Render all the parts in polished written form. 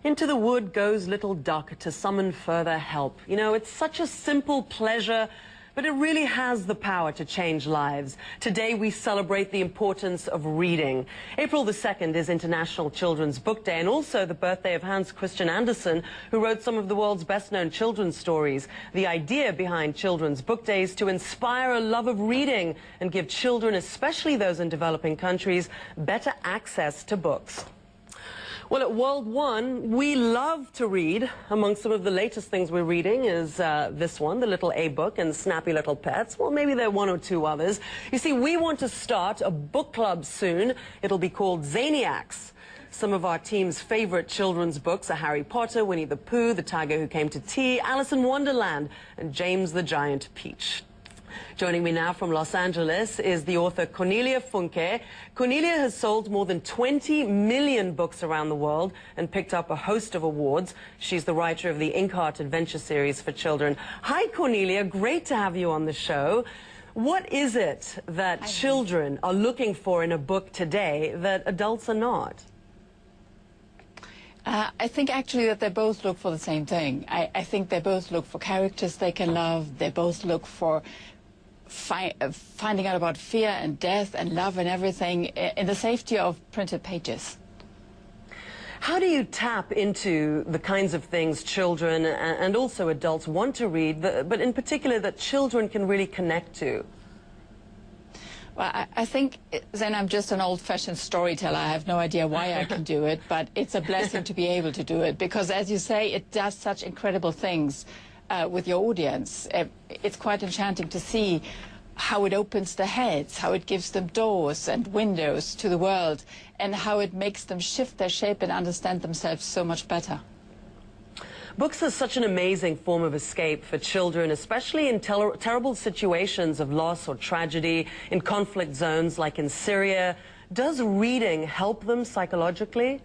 Into the wood goes little duck to summon further help. You know, it's such a simple pleasure, but it really has the power to change lives. Today we celebrate the importance of reading. April the 2nd is International Children's Book Day, and also the birthday of Hans Christian Andersen, who wrote some of the world's best-known children's stories. The idea behind Children's Book Day is to inspire a love of reading and give children, especially those in developing countries, better access to books. Well, at World One, we love to read. Among some of the latest things we're reading is this one, The Little A Book and Snappy Little Pets. Well, maybe there are one or two others. You see, we want to start a book club soon. It'll be called Zaniacs. Some of our team's favorite children's books are Harry Potter, Winnie the Pooh, The Tiger Who Came to Tea, Alice in Wonderland, and James the Giant Peach. Joining me now from Los Angeles is the author Cornelia Funke. Cornelia has sold more than 20 million books around the world and picked up a host of awards. She's the writer of the Inkheart Adventure series for children. Hi, Cornelia. Great to have you on the show. What is it that children are looking for in a book today that adults are not? I think actually that they both look for the same thing. I think they both look for characters they can love. They both look for finding out about fear and death and love and everything in the safety of printed pages. How do you tap into the kinds of things children and also adults want to read, but in particular that children can really connect to? Well, I think then I'm just an old-fashioned storyteller. I have no idea why I can do it, but it's a blessing to be able to do it because, as you say, it does such incredible things with your audience. It's quite enchanting to see how it opens their heads, how it gives them doors and windows to the world, and how it makes them shift their shape and understand themselves so much better. Books are such an amazing form of escape for children, especially in terrible situations of loss or tragedy, in conflict zones like in Syria. Does reading help them psychologically?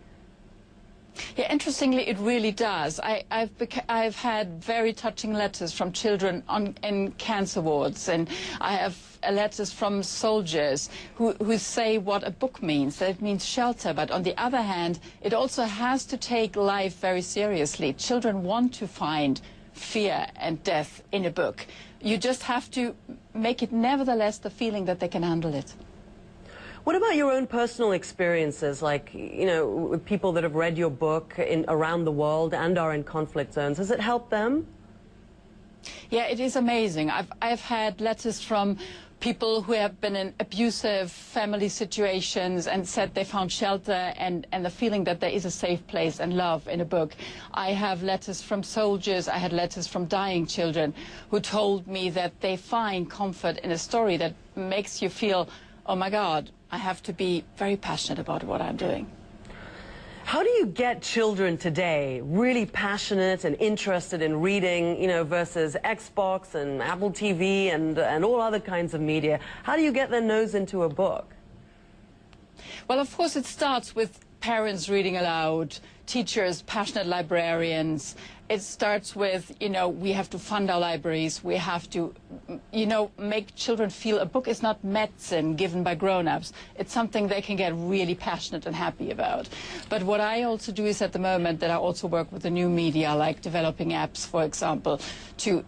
Yeah, interestingly, it really does. I've had very touching letters from children in cancer wards, and I have letters from soldiers who say what a book means, that it means shelter. But on the other hand, it also has to take life very seriously. Children want to find fear and death in a book. You just have to make it nevertheless the feeling that they can handle it. What about your own personal experiences, like, you know, with people that have read your book around the world and are in conflict zones? Has it helped them? Yeah, it is amazing. I've had letters from people who have been in abusive family situations and said they found shelter and the feeling that there is a safe place and love in a book. I have letters from soldiers, I had letters from dying children who told me that they find comfort in a story that makes you feel, oh my God, I have to be very passionate about what I'm doing. How do you get children today really passionate and interested in reading, you know, versus Xbox and Apple TV and all other kinds of media? How do you get their nose into a book? Well, of course, it starts with parents reading aloud, teachers, passionate librarians. It starts with, you know, we have to fund our libraries. We have to, you know, make children feel a book is not medicine given by grown-ups. It's something they can get really passionate and happy about. But what I also do is at the moment that I also work with the new media, like developing apps, for example, to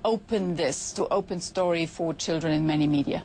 open story for children in many media.